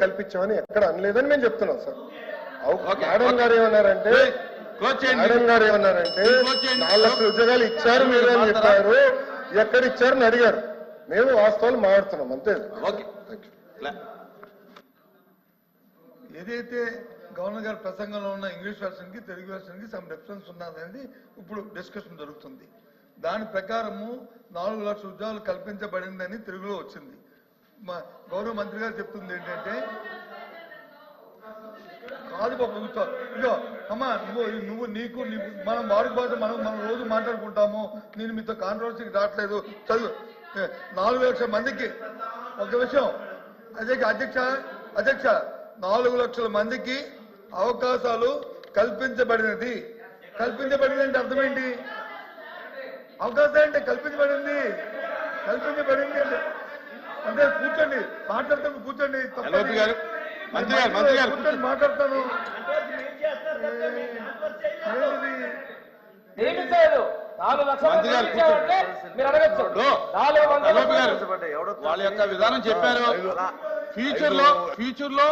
కల్పించామని ఎక్కడ అనలేదని మేము చెప్తున్నాం సార్. మేడం గారు ఏమన్నారంటే 4 లక్షల ఉద్యోగాలు ఇచ్చారు మీరు అని చెప్పారు, ఎక్కడ ఇచ్చారని అడిగారు. మేము వాస్తవాలు మాట్లాడుతున్నాం అంతే. ఏదైతే గవర్నర్ గారి ప్రసంగంలో ఉన్న ఇంగ్లీష్ వెర్షన్ కి తెలుగు వెర్షన్ కి సమ్ డిఫరెన్స్ ఉన్నది ఇప్పుడు డిస్కషన్ జరుగుతుంది. దాని ప్రకారము 4 లక్షల ఉద్యోగాలు కల్పించబడిందని తెలుగులో వచ్చింది. మా గౌరవ మంత్రి గారు చెప్తుంది ఏంటంటే కాదు బాబు ఇదో అమ్మా నువ్వు నీకు మనం వాడుక భాష మనం రోజు మాట్లాడుకుంటాము, నేను మీతో కాంట్రవర్సీకి రావట్లేదు. చదువు 4 లక్షల మందికి ఒక విషయం అధ్యక్ష 4 లక్షల మందికి అవకాశాలు కల్పించబడినది. కల్పించబడిందంటే అర్థమేంటి? అవకాశం అంటే కల్పించబడింది అంటే కూర్చోండి, మాట్లాడతాను కూర్చోండి, కూర్చొని మాట్లాడతాను. వాళ్ళ యొక్క విధానం చెప్పారు. ఫ్యూచర్ లో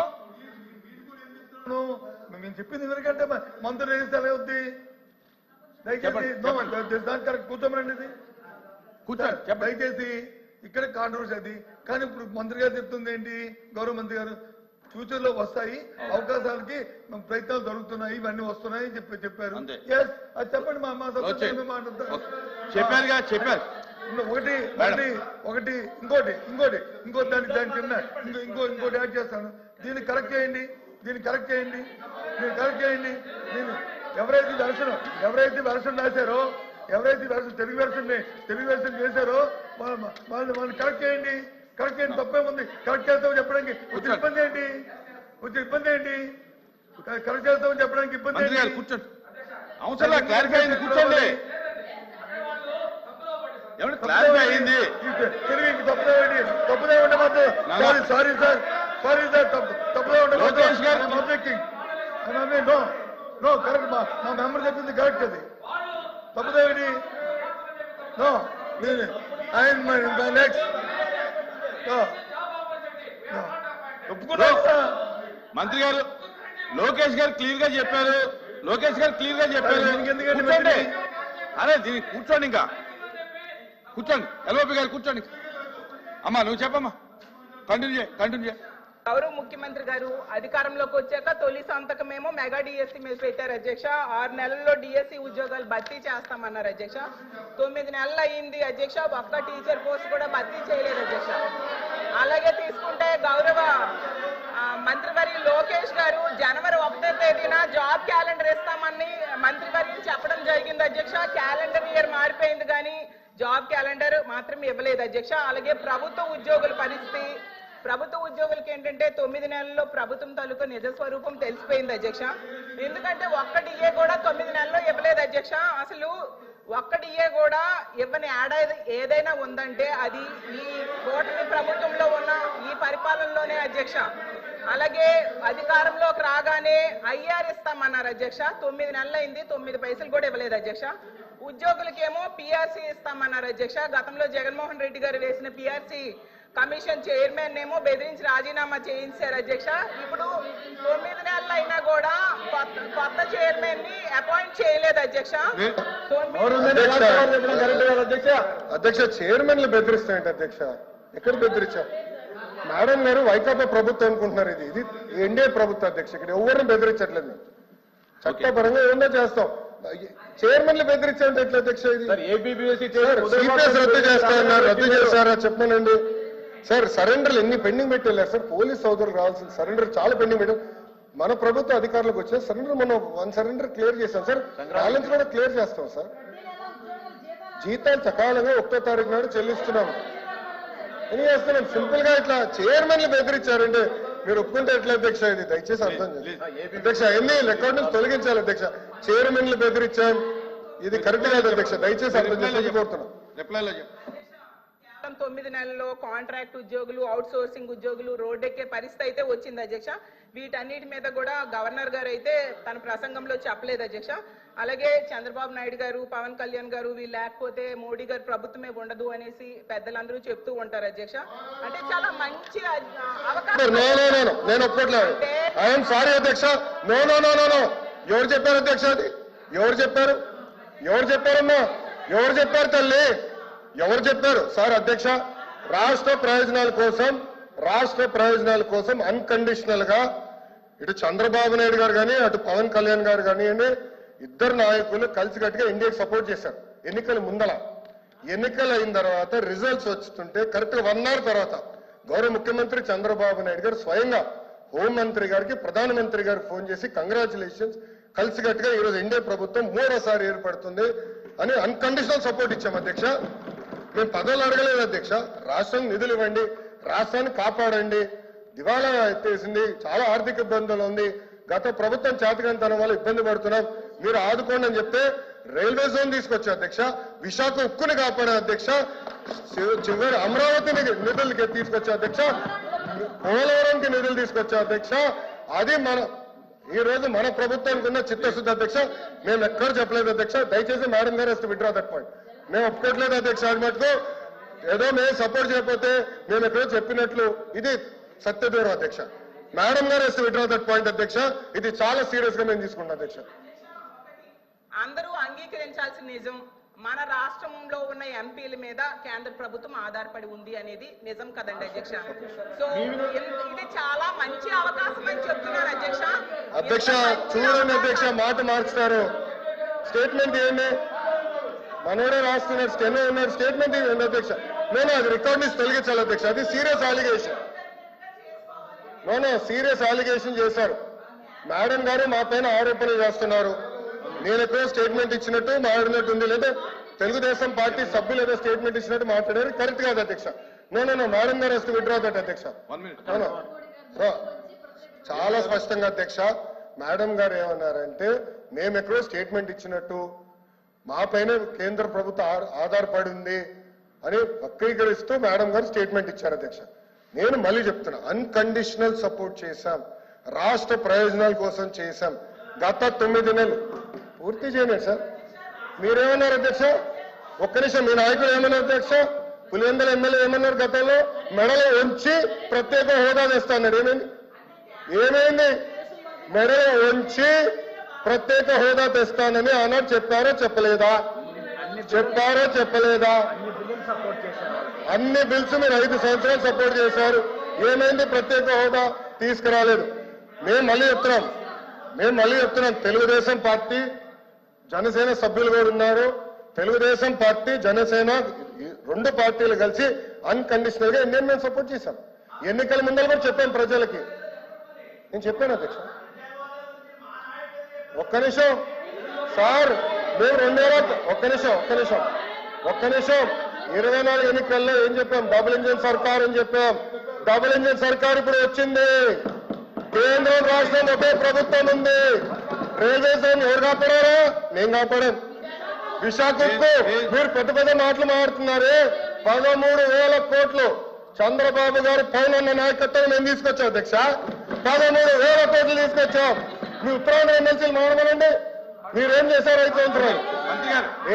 మేము చెప్పింది ఎందుకంటే మంత్రులు వేస్తే ఎలా అవుద్ది? దయచేసి దాని కరెక్ట్ కూర్చోమనండి. ఇది కూర్చోండి దయచేసి. ఇక్కడ కాంట్రవర్సీ అది. కానీ ఇప్పుడు మంత్రి గారు చెప్తుంది ఏంటి? గౌరవ మంత్రి గారు ఫ్యూచర్ లో వస్తాయి అవకాశాలకి ప్రయత్నాలు జరుగుతున్నాయి, ఇవన్నీ వస్తున్నాయి చెప్పారు. అది చెప్పండి. మా చెప్పారు. ఒకటి ఇంకోటి దాని కింద ఇంకోటి యాడ్ చేస్తాను. దీన్ని కరెక్ట్ చేయండి. ఎవరైతే వెర్షన్ రాశారో, ఎవరైతే తెలుగు వెర్షన్ చేశారో వాళ్ళని కరెక్ట్ చేయండి. తప్పేముంది? కరెక్ట్ చేస్తామని చెప్పడానికి ఇబ్బంది ఏంటి? కరెక్ట్ చేస్తామని చెప్పడానికి ఇబ్బంది ఏంటి? కూర్చోండి. క్లారిఫై అయింది. కూర్చోండి. క్లారిఫై అయింది. తెలుగు తప్పుదే ఉండే మాత్రం సారీ సార్ తప్పుదే ఉండే నో కరెక్ట్. మా మెంబర్ చెప్పింది కరెక్ట్. అది తప్పుదేవిడి నెక్స్ట్ మంత్రి గారు లోకేష్ గారు క్లియర్ గా చెప్పారు. అరే దీనికి కూర్చోండి. ఇంకా కూర్చోండి. ఎల్ఓపి గారు కూర్చోండి. అమ్మా నువ్వు చెప్పమ్మా. కంటిన్యూ చేయ. గౌరవ ముఖ్యమంత్రి గారు అధికారంలోకి వచ్చాక తొలి సంతకమేమో మెగా డిఎస్సీ మీద పెట్టారు అధ్యక్ష. 6 నెలల్లో డిఎస్సీ ఉద్యోగాలు భర్తీ చేస్తామన్నారు అధ్యక్ష. 9 నెలలు అయింది అధ్యక్ష, ఒక్క టీచర్ పోస్ట్ కూడా భర్తీ చేయలేదు అధ్యక్ష. అలాగే తీసుకుంటే గౌరవ మంత్రివర్య లోకేష్ గారు జనవరి 1వ తేదీన జాబ్ క్యాలెండర్ ఇస్తామని మంత్రివర్యులు చెప్పడం జరిగింది అధ్యక్ష. క్యాలెండర్ ఇయర్ మారిపోయింది కానీ జాబ్ క్యాలెండర్ మాత్రం ఇవ్వలేదు అధ్యక్ష. అలాగే ప్రభుత్వ ఉద్యోగుల పరిస్థితి, ప్రభుత్వ ఉద్యోగులకి ఏంటంటే 9 నెలల్లో ప్రభుత్వం తాలూకు నిజ స్వరూపం తెలిసిపోయింది అధ్యక్ష. ఎందుకంటే ఒక్క డిఏ కూడా 9 నెలల్లో ఇవ్వలేదు అధ్యక్ష. అసలు ఒక్క డిఏ కూడా ఇవ్వని ఏడాది ఏదైనా ఉందంటే అది ఈ కూటమి ప్రభుత్వంలో ఉన్న ఈ పరిపాలనలోనే అధ్యక్ష. అలాగే అధికారంలోకి రాగానే ఐఆర్ ఇస్తామన్నారు అధ్యక్ష. 9 నెలలు అయింది, 9 పైసలు కూడా ఇవ్వలేదు అధ్యక్ష. ఉద్యోగులకేమో పిఆర్సీ ఇస్తామన్నారు అధ్యక్ష. గతంలో జగన్మోహన్ రెడ్డి గారు వేసిన పిఆర్సీ కమిషన్ చైర్మన్ ఏమో బెదిరించి రాజీనామా చేయించారు అధ్యక్ష. ఇప్పుడు 9 నెలలు అయినా కూడా కొత్త చైర్మన్ ని అపాయింట్ చేయలేదు అధ్యక్ష. చైర్మన్లు బెదిరిస్తాయంట అధ్యక్ష. ఎక్కడ బెదిరించా? మేడం గారు వైకాపా ప్రభుత్వం అనుకుంటున్నారు. ఇది ఎన్డీఏ ప్రభుత్వం అధ్యక్ష. ఇక్కడ ఎవరిని బెదిరించట్లేదు. చట్టపరంగా ఏమన్నా చేస్తాం. చైర్మన్లు బెదిరించాలంటే ఎట్లా అధ్యక్ష? ఇది సిపిఎస్ రద్దు చేస్తారా చెప్పనండి సార్. సరెండర్లు ఎన్ని పెండింగ్ పెట్టారు సార్. పోలీస్ సోదరులు రావాల్సిన సరెండర్ చాలా పెండింగ్ పెట్టాం. మన ప్రభుత్వ అధికారులకు వచ్చే సరెండర్ మనం 1 సరెండర్ క్లియర్ చేస్తాం సార్. బ్యాలెన్స్ కూడా క్లియర్ చేస్తాం సార్. జీతాలు సకాలంగా 1వ తారీఖు నాడు చెల్లిస్తున్నాము. ఏం చేస్తున్నాం? సింపుల్ గా ఇట్లా చైర్మన్లు బెదిరించారంటే మీరు ఒప్పుకుంటే ఎట్లా అధ్యక్ష? ఇది దయచేసి అర్థం చేయండి అధ్యక్ష. ఎన్ని రికార్డు నుంచి తొలగించాలి అధ్యక్ష. చైర్మన్లు బెదిరించాం, ఇది కరెక్ట్ కాదు అధ్యక్ష. దయచేసి అర్థం చేసి కోరుతున్నాం. మొత్తం 9 నెలల్లో కాంట్రాక్ట్ ఉద్యోగులు, అవుట్ సోర్సింగ్ ఉద్యోగులు రోడ్డెక్కే పరిస్థితి అయితే వచ్చింది అధ్యక్ష. వీటన్నిటి మీద కూడా గవర్నర్ గారు అయితే తన ప్రసంగంలో చెప్పలేదు అధ్యక్ష. అలాగే చంద్రబాబు నాయుడు గారు, పవన్ కళ్యాణ్ గారు వీళ్ళు లేకపోతే మోడీ గారు ప్రభుత్వమే ఉండదు అనేసి పెద్దలందరూ చెప్తూ ఉంటారు అధ్యక్ష. అంటే చాలా మంచి అవకాశం. నేను ఒప్పుకోవట్లేదు. ఐఎమ్ సారీ అధ్యక్ష. No no no no no. ఎవరు చెప్పారు అధ్యక్ష? అది ఎవరు చెప్పారు? ఎవరు చెప్పారమ్మా? ఎవరు చెప్పారు తల్లి? ఎవరు చెప్పారు? సార్ అధ్యక్ష, రాష్ట్ర ప్రయోజనాల కోసం అన్కండిషనల్ గా ఇటు చంద్రబాబు నాయుడు గారు కానీ అటు పవన్ కళ్యాణ్ గారు కానివ్వండి, ఇద్దరు నాయకులు కలిసికట్టుగా ఇండియాకి సపోర్ట్ చేశారు. ఎన్నికల ముందల, ఎన్నికలు అయిన తర్వాత రిజల్ట్స్ వస్తుంటే కరెక్ట్ గా 1 అవర్ తర్వాత గౌరవ ముఖ్యమంత్రి చంద్రబాబు నాయుడు గారు స్వయంగా హోంమంత్రి గారికి, ప్రధానమంత్రి గారికి ఫోన్ చేసి కంగ్రాచులేషన్స్, కలిసికట్టుగా ఈరోజు ఎన్డీఏ ప్రభుత్వం 3వసారి ఏర్పడుతుంది అని అన్కండిషనల్ సపోర్ట్ ఇచ్చాం అధ్యక్ష. మేము పదవులు అడగలేదు అధ్యక్ష. రాష్ట్రం నిధులు ఇవ్వండి, రాష్ట్రాన్ని కాపాడండి, దివాలా ఎత్తేసింది, చాలా ఆర్థిక ఇబ్బందులు ఉంది, గత ప్రభుత్వం చేతకంతనం వల్ల ఇబ్బంది పడుతున్నాం, మీరు ఆదుకోండి అని చెప్తే రైల్వే జోన్ తీసుకొచ్చా అధ్యక్ష. విశాఖ ఉక్కుని కాపాడే అధ్యక్ష. చివరి అమరావతి నిధులకి తీసుకొచ్చా అధ్యక్ష. పోలవరంకి నిధులు తీసుకొచ్చా అధ్యక్ష. అది ఈ రోజు మన ప్రభుత్వానికి ఉన్న చిత్తశుద్ధి అధ్యక్ష. మేము ఎక్కడ చెప్పలేదు అధ్యక్ష. దయచేసి మేడం గారు విత్డ్రా దట్ పాయింట్. మేము ఒప్పుకోవట్లేదు అధ్యక్ష. అది మటుకు ఏదో మేము సపోర్ట్ చేయకపోతే మేము ఎక్కడో చెప్పినట్లు ఇది సత్యదూరం అధ్యక్ష. మేడం గారు విత్డ్రా దట్ పాయింట్ అధ్యక్ష. ఇది చాలా సీరియస్ గా మేము తీసుకుంటాం అధ్యక్ష. అందరూ అంగీకరించాల్సిన నిజం, మన రాష్ట్రంలో ఉన్న ఎంపీల మీద కేంద్ర ప్రభుత్వం ఆధారపడి ఉంది అనేది నిజం కదండి అధ్యక్ష. సో ఇది చాలా మంచి అవకాశం అని చెప్తున్నారు అధ్యక్ష. అధ్యక్ష చూడండి అధ్యక్ష, మాట మార్చుతారు. స్టేట్మెంట్ ఏంటి? మనోడే రాస్తున్నాడు, స్టెనో ఉన్నాడు, స్టేట్మెంట్ ఏంటి అధ్యక్ష? నేను అది రికార్డ్ నుంచి తొలగించాలి అధ్యక్ష. అది సీరియస్ అలిగేషన్. సీరియస్ అలిగేషన్ చేశారు మేడం గారు, మా పైన ఆరోపణలు చేస్తున్నారు. నేను ఎక్కడో స్టేట్మెంట్ ఇచ్చినట్టు మాట్లాడినట్టుంది, లేదా తెలుగుదేశం పార్టీ సభ్యులు ఏదో స్టేట్మెంట్ ఇచ్చినట్టు మాట్లాడారు. కరెక్ట్ కాదు అధ్యక్ష. నో మేడం గారు విత్డ్రా దట్ అధ్యక్ష. చాలా స్పష్టంగా అధ్యక్ష మేడం గారు ఏమన్నారంటే, మేము ఎక్కడో స్టేట్మెంట్ ఇచ్చినట్టు, మా పైన కేంద్ర ప్రభుత్వం ఆధారపడి ఉంది అని వక్రీకరిస్తూ మేడం గారు స్టేట్మెంట్ ఇచ్చారు అధ్యక్ష. నేను మళ్ళీ చెప్తున్నా, అన్కండిషనల్ సపోర్ట్ చేశాం, రాష్ట్ర ప్రయోజనాల కోసం చేశాం. గత 9 నెలలు పూర్తి చేయలేదు సార్. మీరేమన్నారు అధ్యక్ష? ఒక్క నిమిషం, మీ నాయకులు ఏమన్నారు అధ్యక్ష? పులివెందుల ఎమ్మెల్యే ఏమన్నారు? గతంలో మెడలో ఉంచి ప్రత్యేక హోదా తెస్తా అన్నాడు. ఏమైంది? మెడలో ఉంచి ప్రత్యేక హోదా తెస్తానని ఆనాడు చెప్పారో చెప్పలేదా? అన్ని బిల్స్ మీరు 5 సంవత్సరాలు సపోర్ట్ చేశారు. ఏమైంది? ప్రత్యేక హోదా తీసుకురాలేదు. మేము మళ్ళీ చెప్తున్నాం, తెలుగుదేశం పార్టీ జనసేన సభ్యులు కూడా ఉన్నారు. తెలుగుదేశం పార్టీ జనసేన 2 పార్టీలు కలిసి అన్కండిషనల్ గా ఇండియన్ మేము సపోర్ట్ చేశాం. ఎన్నికల ముందర కూడా చెప్పాను ప్రజలకి. నేను చెప్పాను అధ్యక్ష. ఒక్క నిమిషం సార్, మేము 24 ఎన్నికల్లో ఏం చెప్పాం? డబుల్ ఇంజిన్ సర్కార్ అని చెప్పాం. డబుల్ ఇంజిన్ సర్కార్ ఇప్పుడు వచ్చింది. కేంద్రం రాష్ట్రం ఒకే ప్రభుత్వం ఉంది. రైల్వే జోన్ ఎవరు కాపాడారా? మేము కాపాడాం. విశాఖకు మీరు పెద్ద మాటలు మాట్లాడుతున్నారే. 13,000 కోట్లు చంద్రబాబు గారు పైన నాయకత్వం మేము తీసుకొచ్చాం అధ్యక్ష. 13,000 కోట్లు తీసుకొచ్చాం. మీ ఉత్తరాంధ్ర ఎమ్మెల్సీలు మాట్లాడండి, మీరేం చేశారు 5 సంవత్సరాలు?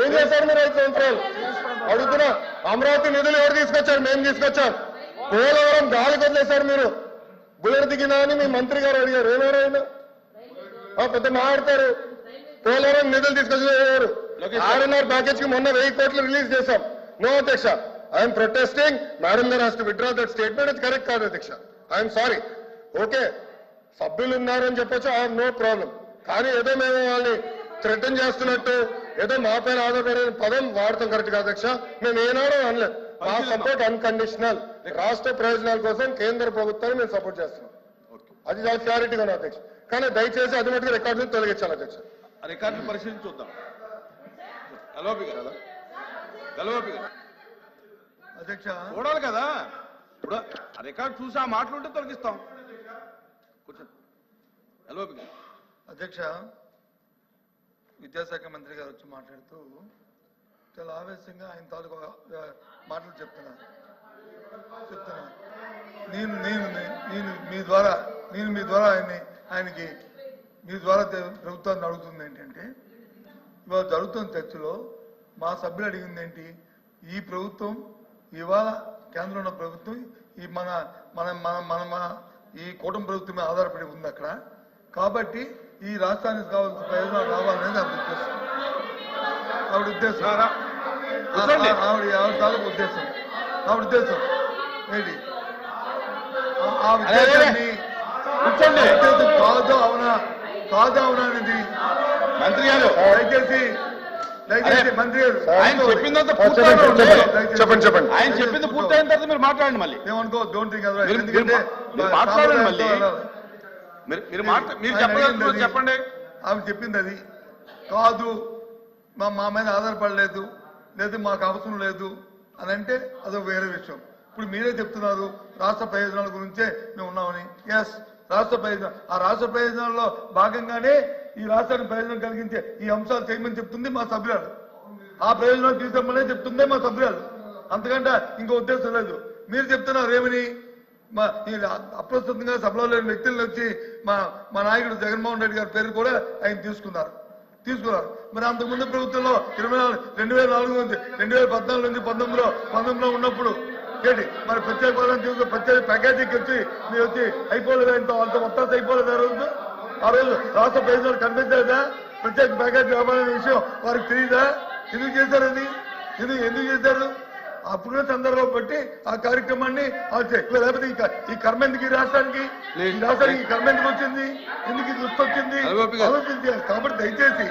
ఏం చేశారు మీరు 5 సంవత్సరాలు? అడుగుతున్నా. అమరావతి నిధులు ఎవరు తీసుకొచ్చారు? మేము తీసుకొచ్చాం. పోలవరం గాలి వదిలేశారు మీరు. బుల్లెట్ దిగినా అని మీ మంత్రి గారు అడిగారు. ఏమారు ఆయన పెద్ద మాట్లాడతారు. పోలవరం నిధులు తీసుకొచ్చారు. 6.5 ప్యాకేజ్ కి మొన్న 1000 కోట్లు రిలీజ్ చేశాం. నో అధ్యక్ష, ఐఎమ్ ప్రొటెస్టింగ్. మేడం గారు has to withdraw that statement. అది కరెక్ట్ కాదు అధ్యక్ష. I'm sorry. ఓకే, సభ్యులు ఉన్నారని చెప్పొచ్చు, ఐ హావ్ నో ప్రాబ్లం. కానీ ఏదో మేము వాళ్ళని థ్రెటన్ చేస్తున్నట్టు, ఏదో మా పైన ఆధారపడే పదం వాడతాం కరెక్ట్ కాదు అధ్యక్ష. మేము ఏనాడో అనలేదు. మా సపోర్ట్ అన్కండిషనల్. రాష్ట్ర ప్రయోజనాల కోసం కేంద్ర ప్రభుత్వాన్ని మేము సపోర్ట్ చేస్తున్నాం. అది చాలా క్లారిటీగా ఉంది అధ్యక్ష. కానీ దయచేసి అది మటుకు రికార్డు నుంచి తొలగించాలి అధ్యక్ష. రికార్డు పరిశీలించి చూద్దాం. అధ్యక్ష చూడాలి కదా. ఇప్పుడు ఆ రికార్డు చూసి ఆ మాటలుంటే తొలగిస్తాం. కూర్చోండి. అధ్యక్ష, విద్యాశాఖ మంత్రి గారు వచ్చి మాట్లాడుతూ చాలా ఆవేశంగా ఆయన తాలూకా మాటలు చెప్తున్నారు. చెప్తాను. నేను మీ ద్వారా ఆయనకి మీ ద్వారా ప్రభుత్వాన్ని అడుగుతుంది ఏంటంటే, ఇవాళ జరుగుతున్న చర్చలో మా సభ్యులు అడిగింది ఏంటి, ఈ ప్రభుత్వం ఇవాళ కేంద్రంలో ఉన్న ప్రభుత్వం ఈ మన మన మన మన ఈ కూటమి ప్రభుత్వం మీద ఆధారపడి ఉంది అక్కడ. కాబట్టి ఈ రాష్ట్రానికి కావాల్సిన ప్రయోజనాలు రావాలనేది ఆవిడ ఉద్దేశం. ఆవిడ తాలూకు ఉద్దేశం. ఆవిడ ఉద్దేశం ఏంటి? ఆ ఉద్దేశాన్ని కాదు అవునా అనేది మంత్రి గారు దయచేసి మంత్రి గారు ఆయన చెప్పిందంతా చెప్పండి. ఆయన చెప్పింది పూర్తయిన తర్వాత మీరు మాట్లాడండి మళ్ళీ. ఏమనుకో డోంట్ థింక్ మీరు మాట్లాడండి మళ్ళీ. మీరు చెప్పండి. ఆమె చెప్పింది అది కాదు, మా మీద ఆధారపడలేదు, లేదు మాకు అవసరం లేదు అని అంటే అదొక వేరే విషయం. ఇప్పుడు మీరే చెప్తున్నారు రాష్ట్ర ప్రయోజనాల గురించే మేము ఉన్నామని. ఎస్, రాష్ట్ర ప్రయోజనం, ఆ రాష్ట్ర ప్రయోజనాల్లో భాగంగానే ఈ రాష్ట్రానికి ప్రయోజనం కలిగించే ఈ అంశాలు చేయమని చెప్తుంది మా సభ్యురాలు. ఆ ప్రయోజనాలు తీసుకోమనే చెప్తుందే మా సభ్యురాలు. అంతకంటే ఇంకో ఉద్దేశం లేదు. మీరు చెప్తున్నారు ఏమని, అప్రస్తుతంగా సభలో లేని వ్యక్తులను వచ్చి మా నాయకుడు జగన్మోహన్ రెడ్డి గారి పేరు కూడా ఆయన తీసుకున్నారు. మరి అంతకుముందు ప్రభుత్వంలో 2004 నుంచి 2014 నుంచి 19లో ఉన్నప్పుడు ఏంటి మరి ప్రత్యేక పదం తీసుకుని ప్రత్యేక ప్యాకేజీకి వచ్చి మీరు వచ్చి అయిపోలేదు, అంత మొత్తం అయిపోలేదు. ఆ రోజు రాష్ట్ర ప్రయోజనాలు కనిపించలేదా? ప్రత్యేక ప్యాకేజీ కావాలనే విషయం వారికి తెలియదా? ఎందుకు చేశారు అది? ఎందుకు చేశారు? అప్పుడున్న సందర్భం బట్టి ఆ కార్యక్రమాన్ని లేకపోతే ఈ కర్మ ఎందుకు ఈ రాష్ట్రానికి కర్మ ఎందుకు వచ్చింది? ఎందుకు ఇది వచ్చింది? ఆలోచించారు. కాబట్టి దయచేసి